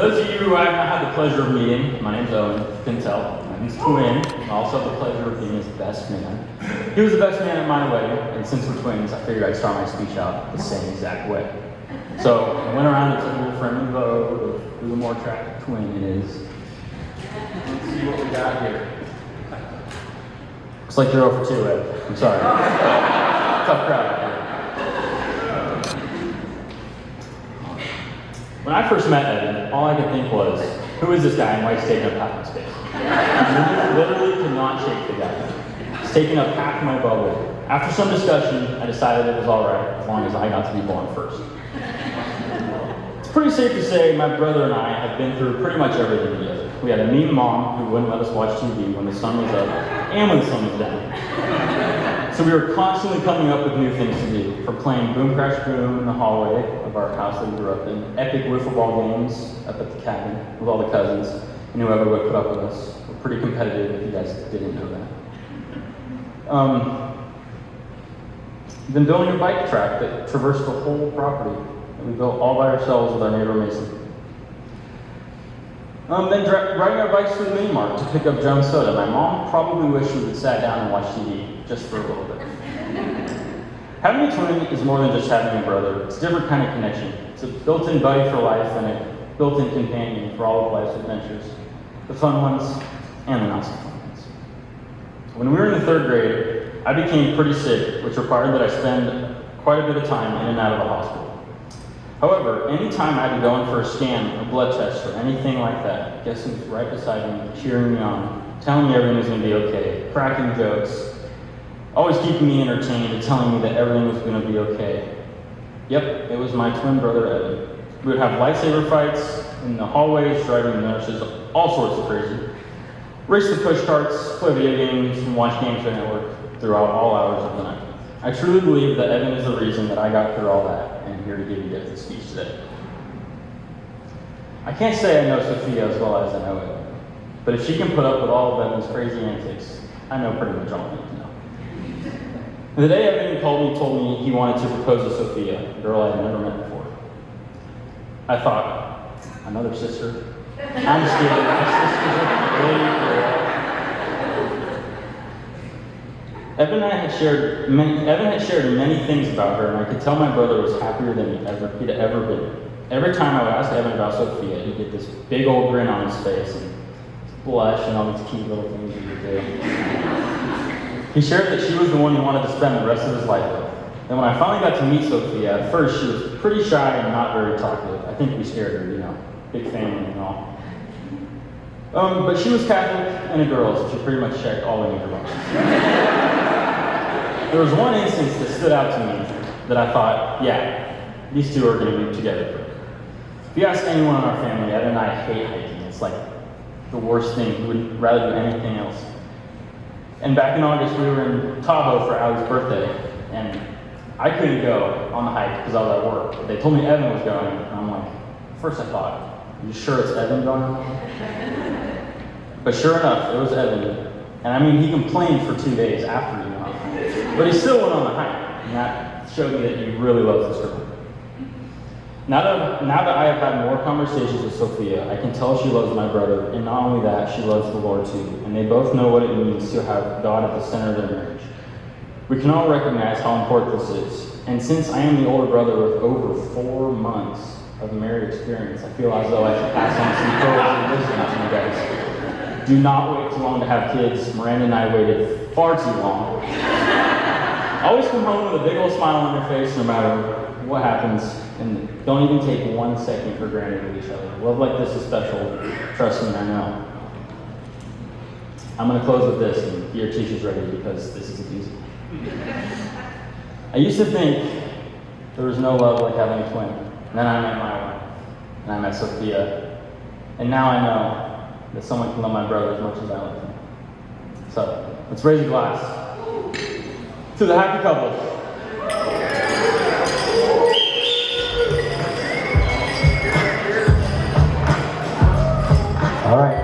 those of you who I have not had the pleasure of meeting, my name's Owen, you can tell. I'm his twin. I also have the pleasure of being his best man. He was the best man at my wedding, and since we're twins, I figured I'd start my speech out the same exact way. So I went around and took a little friendly vote of who the more attractive twin is. Let's see what we got here. Looks like you're 0 for 2, Ed. I'm sorry. Tough crowd out here. When I first met Evan, all I could think was, who is this guy and why he's taking up half my space? I literally could not shake the guy. He's taking up half my bubble. After some discussion, I decided it was all right as long as I got to be born first. It's pretty safe to say my brother and I have been through pretty much everything together. We had a mean mom who wouldn't let us watch TV when the sun was up and when the sun was down. So we were constantly coming up with new things to do, from playing Boom Crash Boom in the hallway of our house that we grew up in, epic wiffle ball games up at the cabin with all the cousins and whoever would put up with us. We're pretty competitive if you guys didn't know that. We've been building a bike track that traversed the whole property that we built all by ourselves with our neighbor Mason. Then riding our bikes to the mini mart to pick up Jones soda. My mom probably wished we would sat down and watch TV just for a little bit. Having a twin is more than just having a brother. It's a different kind of connection. It's a built-in buddy for life and a built-in companion for all of life's adventures. The fun ones and the not so fun ones. When we were in the 3rd grade, I became pretty sick, which required that I spend quite a bit of time in and out of the hospital. However, anytime I had to go in for a scan, a blood test, or anything like that, guess who's right beside me, cheering me on, telling me everything was going to be okay, cracking jokes, always keeping me entertained and telling me that everything was going to be okay. Yep, it was my twin brother, Evan. We would have lightsaber fights in the hallways, driving the nurses, all sorts of crazy. Race the push carts, play video games, and watch Games for Network throughout all hours of the night. I truly believe that Evan is the reason that I got through all that, and I'm here to give you guys this speech today. I can't say I know Sophia as well as I know Evan, but if she can put up with all of Evan's crazy antics, I know pretty much all I need to know. The day Evan told me he wanted to propose to Sophia, a girl I had never met before, I thought, another sister? I'm scared. My sisters are really cool. Evan had shared many things about her, and I could tell my brother was happier than he'd ever been. Every time I would ask Evan about Sophia, he'd get this big old grin on his face and blush and all these cute little things he would do. He shared that she was the one he wanted to spend the rest of his life with. And when I finally got to meet Sophia, at first she was pretty shy and not very talkative. I think we scared her, big family and all. But she was Catholic and a girl, so she pretty much checked all the major boxes. There was one instance that stood out to me that I thought, yeah, these two are going to be together. If you ask anyone in our family, Ed and I hate hiking. It's like the worst thing. We would rather do anything else. And back in August, we were in Tahoe for Allie's birthday, and I couldn't go on the hike because I was at work. But they told me Evan was going, and I'm like, first I thought, are you sure it's Evan going? But sure enough, it was Evan. And I mean, he complained for 2 days after he went on the hike. But he still went on the hike, and that showed me that he really loves this girl. Now that I have had more conversations with Sophia, I can tell she loves my brother, and not only that, she loves the Lord too, and they both know what it means to have God at the center of their marriage. We can all recognize how important this is, and since I am the older brother with over 4 months of married experience, I feel as though I should pass on some pearls of wisdom to you guys. Do not wait too long to have kids. Miranda and I waited far too long. Always come home with a big old smile on your face no matter what happens, and don't even take 1 second for granted with each other. Love like this is special. Trust me, I know. I'm going to close with this, and get your t-shirts ready because this is a doozy. I used to think there was no love like having a twin. And then I met my wife, and I met Sophia, and now I know that someone can love my brother as much as I love him. So, let's raise a glass to the happy couple. All right.